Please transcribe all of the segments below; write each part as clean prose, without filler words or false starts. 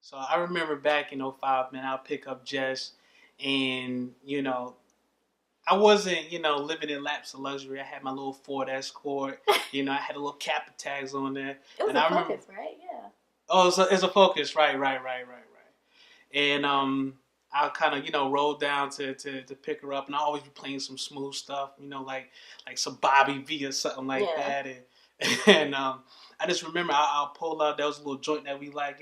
So I remember back in '05, man, I'll pick up Jess and, I wasn't, living in laps of luxury. I had my little Ford Escort. I had a little Kappa tags on there. It was And a I remember, Focus, right? Yeah. oh, it's a Focus. Right. And I kind of, rolled down to pick her up. And I always be playing some smooth stuff, like some Bobby V or something like Yeah. that. And I just remember I'll pull out, there was a little joint that we like,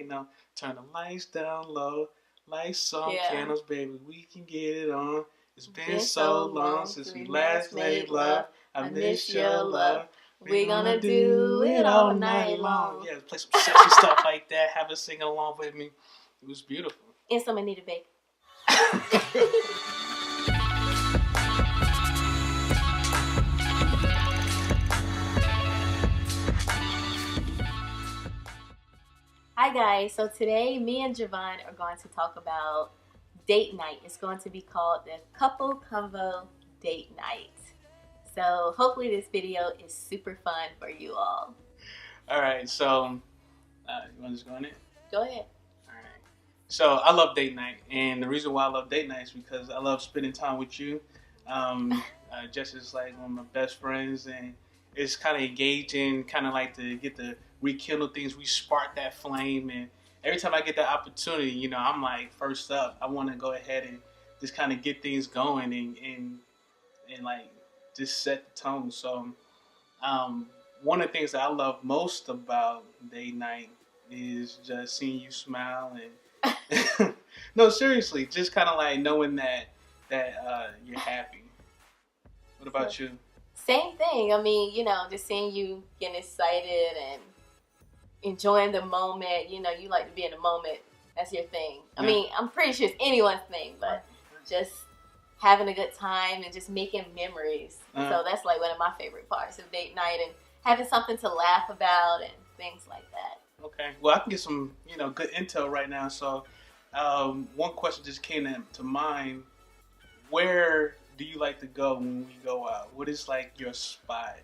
turn the lights down low, light some Yeah. candles, baby, we can get it on. It's been Been so long since we last made love. I miss your love. We're gonna do it all night long. Yeah, play some sexy stuff like that. Have her singing along with me. It was beautiful. And some Anita Baker. Hi guys, so today me and Javon are going to talk about date night. It's going to be called the Couple Convo Date Night. So hopefully this video is super fun for you all. Alright, so you want to just go in it? Go ahead. Alright. So I love date night, and the reason why I love date night is because I love spending time with you. Jess is like one of my best friends, and it's kind of engaging, kind of like to get to rekindle things, spark that flame, and every time I get that opportunity, I'm like first up. I want to go ahead and just kind of get things going and like just set the tone. So one of the things that I love most about date night is just seeing you smile and no, seriously, just kind of like knowing that you're happy. What about you? Same thing. I mean, just seeing you getting excited and enjoying the moment. You like to be in the moment. That's your thing. I mean, I'm pretty sure it's anyone's thing, but just having a good time and just making memories. So that's like one of my favorite parts of date night, and having something to laugh about and things like that. Okay. Well, I can get some, good intel right now. So one question just came to mind. Where do you like to go when we go out? What is like your spot?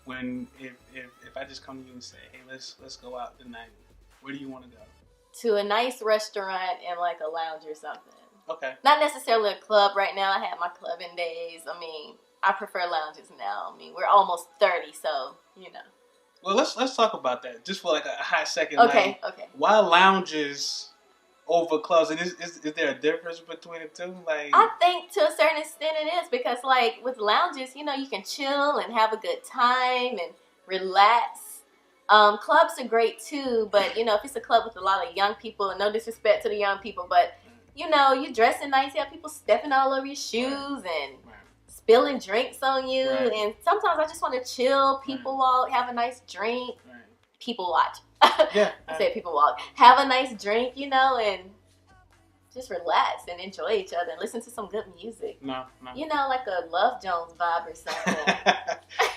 When if I just come to you and say, hey, let's go out tonight, where do you want to go? To a nice restaurant and like a lounge or something. Okay. Not necessarily a club right now. I had my clubbing days. I mean, I prefer lounges now. I mean, we're almost 30, so Well, let's talk about that just for like a hot second. Okay. Like, why lounges over clubs? And is there a difference between the two? Like, I think to a certain extent it is, because like with lounges, you can chill and have a good time and relax. Clubs are great too, but if it's a club with a lot of young people, and no disrespect to the young people, but you're dressing nice, you have people stepping all over your shoes and spilling drinks on you, and sometimes I just want to chill, people walk, have a nice drink, people watch. Yeah, I said people walk. Have a nice drink, and just relax and enjoy each other and listen to some good music. No. Like a Love Jones vibe or something.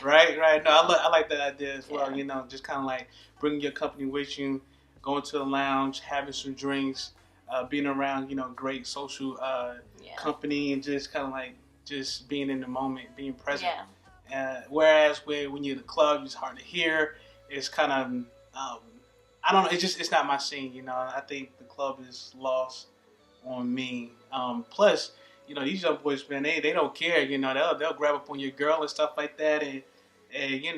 Right. No, I like that idea as well. Yeah. Just kind of like bringing your company with you, going to the lounge, having some drinks, being around, great social company, and just kind of like just being in the moment, being present. Yeah. Whereas when you're in the club, it's hard to hear. It's kind of I don't know. It's not my scene. I think the club is lost on me. Plus, these young boys, man, they don't care. They'll grab up on your girl and stuff like that. And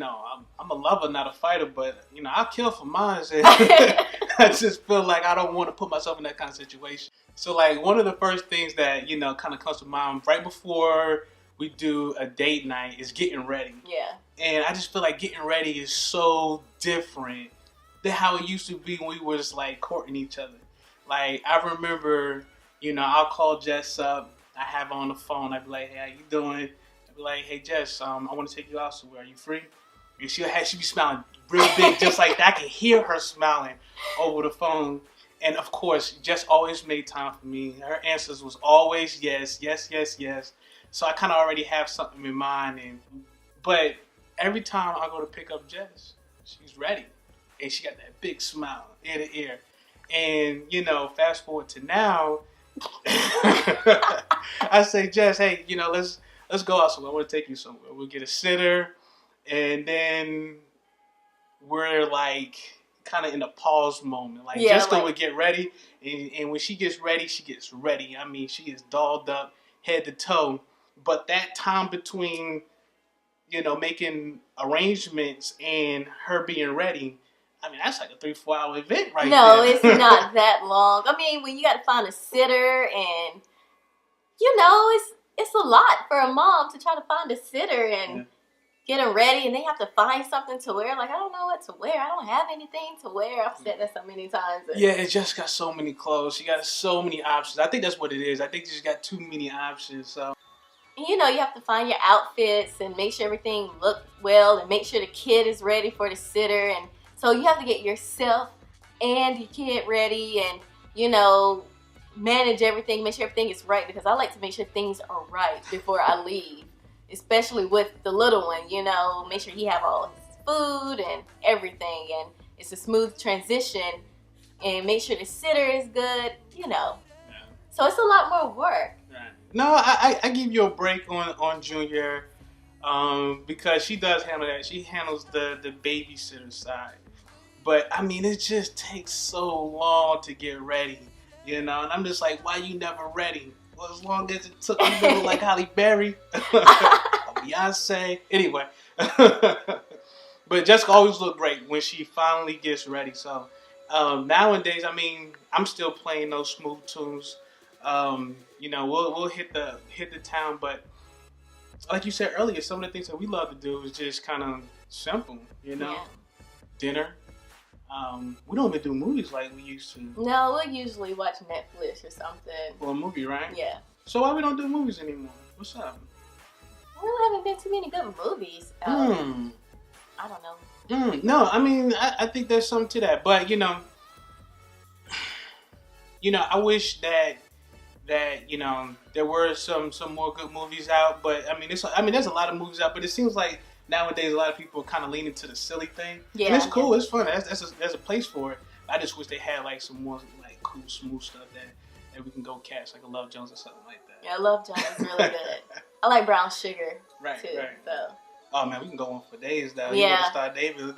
I'm a lover, not a fighter, but I'll kill for mine. I just feel like I don't want to put myself in that kind of situation. So like one of the first things that kind of comes to mind right before we do a date night is getting ready. Yeah. And I just feel like getting ready is so different than how it used to be when we was like courting each other. Like I remember, I'll call Jess up. I have her on the phone. I'd be like, hey, how you doing? I'd be like, hey Jess, I want to take you out somewhere. Are you free? And she'd be smiling real big, just like that. I can hear her smiling over the phone. And of course, Jess always made time for me. Her answers was always yes. So I kind of already have something in mind. But every time I go to pick up Jess, she's ready. And she got that big smile ear to ear. And, fast forward to now, I say, Jess, hey, let's go out somewhere. I want to take you somewhere. We'll get a sitter. And then we're like, kind of in a pause moment. Like Yeah, Jessica like, would get ready, and when she gets ready, she gets ready. I mean, she is dolled up head to toe. But that time between, making arrangements and her being ready, I mean, that's like a 3-4 hour event right no, there. it's not that long. I mean, when you got to find a sitter, and it's a lot for a mom to try to find a sitter and get them ready, and they have to find something to wear. Like, I don't know what to wear. I don't have anything to wear. I've said that so many times. Yeah, it just got so many clothes. She got so many options. I think that's what it is. I think she just got too many options. So. You have to find your outfits and make sure everything looks well, and make sure the kid is ready for the sitter. And so you have to get yourself and your kid ready, and manage everything, make sure everything is right, because I like to make sure things are right before I leave, especially with the little one. Make sure he have all his food and everything, and it's a smooth transition, and make sure the sitter is good. Yeah. So it's a lot more work. Right. No, I give you a break on Junior, because she does handle that. She handles the babysitter side. But I mean, it just takes so long to get ready, and I'm just like, why you never ready? Well, as long as it took me to look like Halle Berry, or Beyonce, anyway. But Jessica always look great when she finally gets ready. So nowadays, I mean, I'm still playing those smooth tunes. We'll hit the town, but like you said earlier, some of the things that we love to do is just kind of simple, Yeah. Dinner. We don't even do movies like we used to. No, we'll usually watch Netflix or something. For a movie, right? Yeah. So why we don't do movies anymore? What's up? Well, there haven't been too many good movies. I don't know. No, I mean, I think there's something to that, but I wish that there were some more good movies out. But I mean, there's a lot of movies out, but it seems like nowadays a lot of people are kind of leaning to the silly thing. Yeah, and it's cool, it's fun. There's a place for it. I just wish they had like some more like cool, smooth stuff that we can go catch, like a Love Jones or something like that. Yeah, Love Jones is really good. I like Brown Sugar too. Right. So. Oh man, we can go on for days though. Yeah. You want to start David?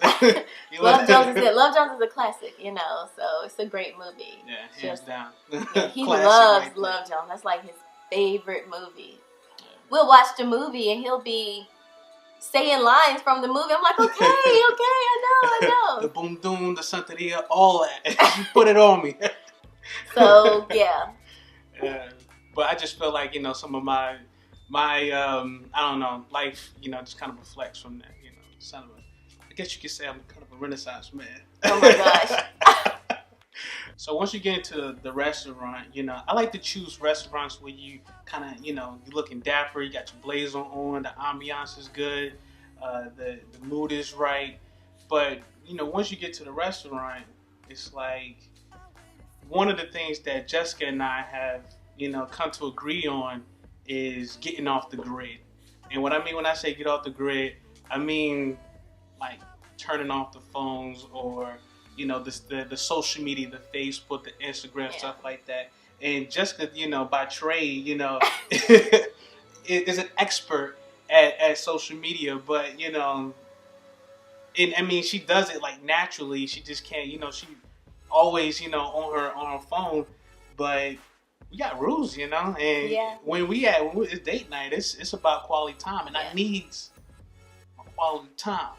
Love Jones is good. Love Jones is a classic, so it's a great movie. Yeah, hands down. Yeah, he Classic loves right Love Jones. That's like his favorite movie. Yeah. We'll watch the movie and he'll be saying lines from the movie. I'm like, okay, I know. The boom doom, the Santeria, all that. You put it on me. So yeah. Yeah, but I just feel like some of my I don't know, life just kind of reflects from that. I guess you could say I'm kind of a Renaissance man. Oh my gosh. So once you get into the restaurant, I like to choose restaurants where you kind of you're looking dapper, you got your blazer on, the ambiance is good, the mood is right. But once you get to the restaurant, it's like one of the things that Jessica and I have come to agree on is getting off the grid. And what I mean when I say get off the grid, I mean like turning off the phones, or the social media, the Facebook, the Instagram, stuff like that. And Jessica, by trade, is an expert at social media, but I mean, she does it like naturally. She just can't, she always, on her phone, but we got rules, and when it's date night, it's about quality time, and I needs quality time.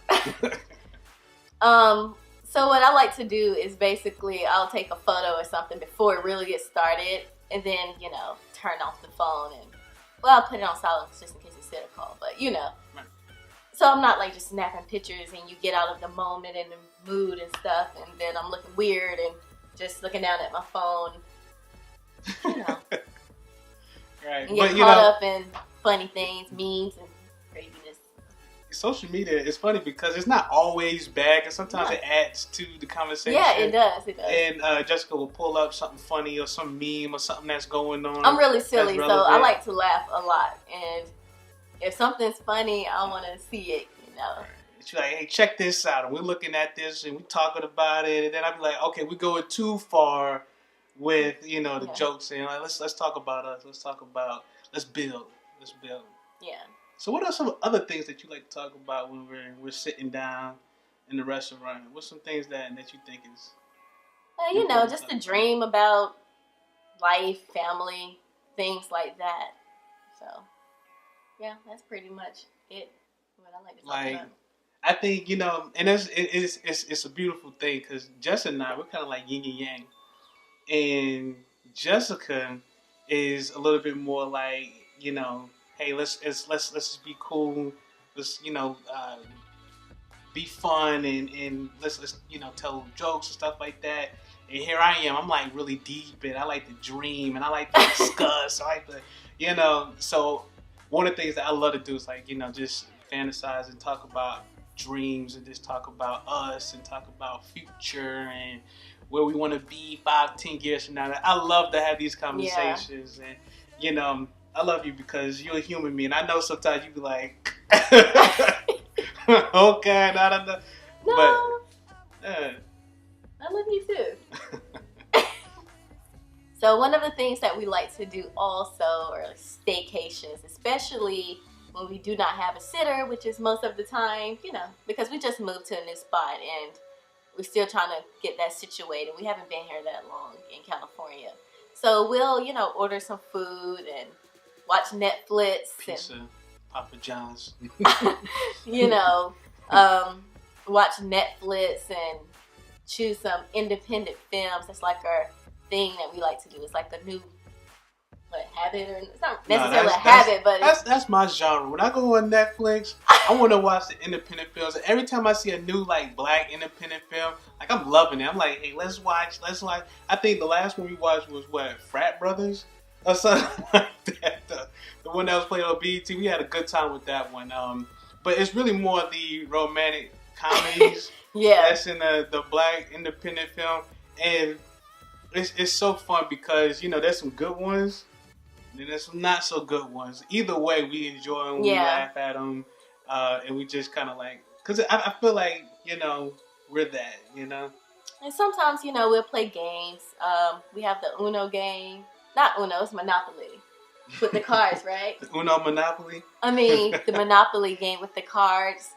So what I like to do is basically I'll take a photo or something before it really gets started, and then turn off the phone, and I'll put it on silent just in case it's a call, but Right. So I'm not like just snapping pictures and you get out of the moment and the mood and stuff, and then I'm looking weird and just looking down at my phone. Right. And get But caught up in funny things, memes, and craziness. Social media is funny because it's not always bad, and sometimes it adds to the conversation. Yeah, it does. And Jessica will pull up something funny or some meme or something that's going on. I'm really silly, so I like to laugh a lot. And if something's funny, I want to see it, Right. She's like, hey, check this out. And we're looking at this and we're talking about it. And then I'll be like, okay, we're going too far with, the jokes. And like, let's talk about us. Let's build. Yeah. So what are some other things that you like to talk about when we're sitting down, in the restaurant? What's some things that you think is You know, important just to to dream about life, family, things like that. So, yeah, that's pretty much it. What I like to talk like? about. I think and it's a beautiful thing because Jessica and I we're kind of like yin and yang, and Jessica is a little bit more like hey let's just be cool, let's be fun and let's tell jokes and stuff like that. And here I am, I'm like really deep and I like to dream and I like to discuss. I like to so one of the things that I love to do is like just fantasize and talk about dreams and just talk about us and talk about future and where we want to be 5-10 years from now. I love to have these conversations. And I love you because you're a human being. I know sometimes you be like okay, no. No, But I love you too. So one of the things that we like to do also are staycations, especially when we do not have a sitter, which is most of the time, because we just moved to a new spot and we're still trying to get that situated. We haven't been here that long in California. So we'll, order some food and watch Netflix. Pizza, Papa John's. Watch Netflix and choose some independent films. That's like our thing that we like to do. It's like the new habit, or it's not necessarily a habit, but that's my genre. When I go on Netflix, I want to watch the independent films. And every time I see a new like black independent film, like I'm loving it. I'm like, hey, let's watch. I think the last one we watched was Frat Brothers or something like that. The one that was played on BET. We had a good time with that one. But it's really more the romantic comedies. Yeah, that's in the black independent film, and it's so fun because there's some good ones. And there's some not so good ones. Either way, we enjoy them, we laugh at them, and we just kind of like, because I feel like, we're that, And sometimes, we'll play games. We have the Uno game. Not Uno, it's Monopoly. With the cards, right? The Uno Monopoly? I mean, the Monopoly game with the cards.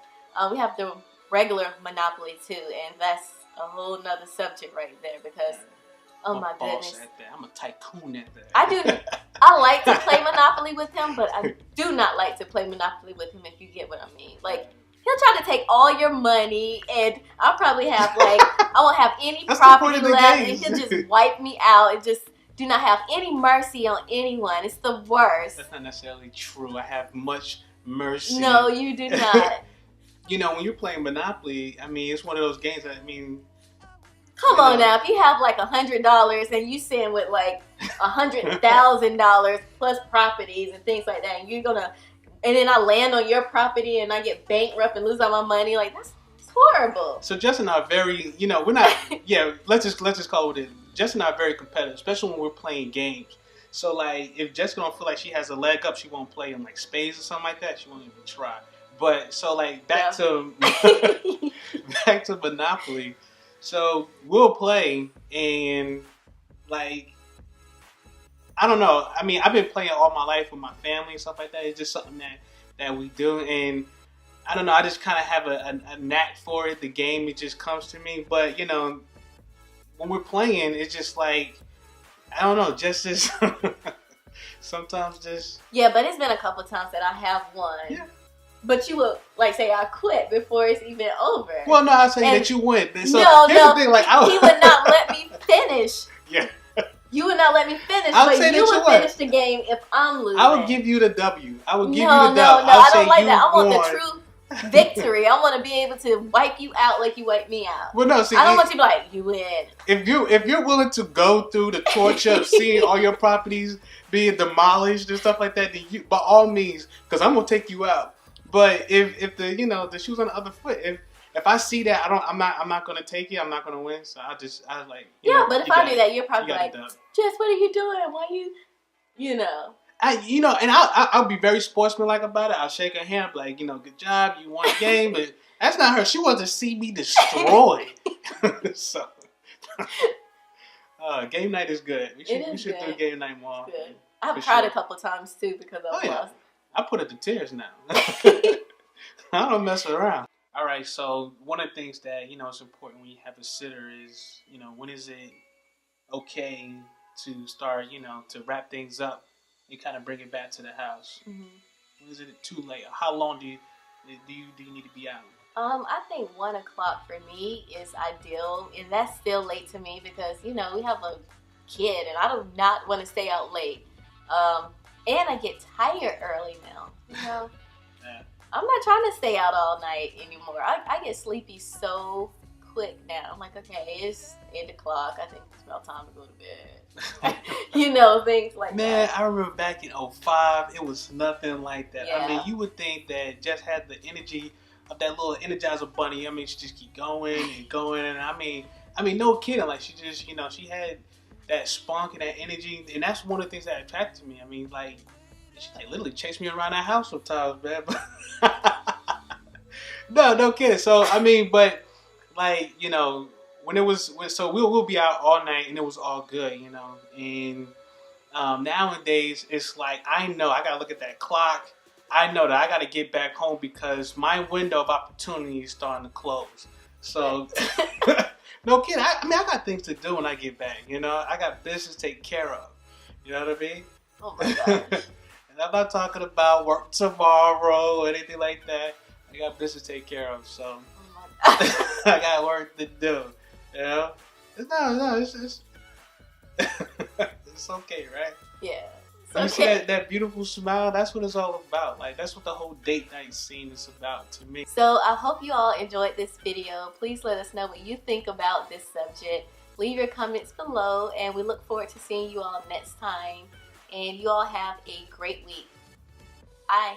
We have the regular Monopoly, too, and that's a whole nother subject right there because... Oh my goodness! I'm a tycoon at that. I like to play Monopoly with him, but I do not like to play Monopoly with him. If you get what I mean, like he'll try to take all your money, and I'll probably have I won't have any property left, and he'll just wipe me out and just do not have any mercy on anyone. It's the worst. That's not necessarily true. I have much mercy. No, you do not. When you're playing Monopoly, I mean, it's one of those games that Come on now, if you have like $100 and you send with like $100,000 plus properties and things like that, and then I land on your property and I get bankrupt and lose all my money, like that's horrible. So Jess and I are very, we're not, let's just call it what it is. Jess and I are very competitive, especially when we're playing games. So like, if Jess don't feel like she has a leg up, she won't play in like spades or something like that. She won't even try. But so like back to Monopoly. So we'll play and like I don't know. I mean, I've been playing all my life with my family and stuff like that. It's just something that we do, and I don't know. I just kind of have a knack for it. The game, it just comes to me. But when we're playing, it's just like I don't know. Just sometimes just but it's been a couple times that I have won. Yeah. But you will say I quit before it's even over. Well, no, I say that you win. So no, the thing, like, he would not let me finish. Yeah. You would not let me finish, but you would finish the game if I'm losing. I would give you the W. I would give you the W. No, I don't like that. I want the true victory. I want to be able to wipe you out like you wiped me out. Well, no, see, I don't want you to be like, you win. If you're willing to go through the torture of seeing all your properties being demolished and stuff like that, then you, by all means, because I'm gonna take you out. But if the the shoe's on the other foot, if I see that I'm not gonna take it, I'm not gonna win. So I was like, but if I do that, you're probably like, Jess, what are you doing? Why and I'll be very sportsmanlike about it. I'll shake her hand, like, good job, you won the game. But that's not her. She wants to see me destroyed. So game night is good. We should do game night more. Good. I've cried a couple times too because I lost. I put it to tears now. I don't mess around. All right. So one of the things that is important when you have a sitter is when is it okay to start to wrap things up and kind of bring it back to the house. When is it too late? How long do you need to be out? I think 1 o'clock for me is ideal, and that's still late to me because we have a kid, and I do not want to stay out late. And I get tired early now. Yeah. I'm not trying to stay out all night anymore. I get sleepy so quick now. I'm like, okay, it's 8 o'clock. I think it's about time to go to bed. Things like Man, that. I remember back in '05, it was nothing like that. I mean, Yeah. you would think that just had the energy of that little Energizer bunny. I mean, she just keep going and going. And I mean, no kidding. Like she just, she had that spunk and that energy, and that's one of the things that attracted me. I mean, like she like literally chased me around the house sometimes, man. No kidding. So I mean, but like when it was so we'll be out all night and it was all good, and nowadays it's like I know I gotta look at that clock. I know that I gotta get back home because my window of opportunity is starting to close. So no kidding. I mean I got things to do when I get back. I got business to take care of. You know what I mean? Oh my gosh. And I'm not talking about work tomorrow or anything like that. I got business to take care of, so I got work to do. It's it's okay, right? Yeah. You see that beautiful smile? That's what it's all about. Like that's what the whole date night scene is about to me. So I hope you all enjoyed this video. Please let us know what you think about this subject. Leave your comments below, and we look forward to seeing you all next time. And you all have a great week. Bye.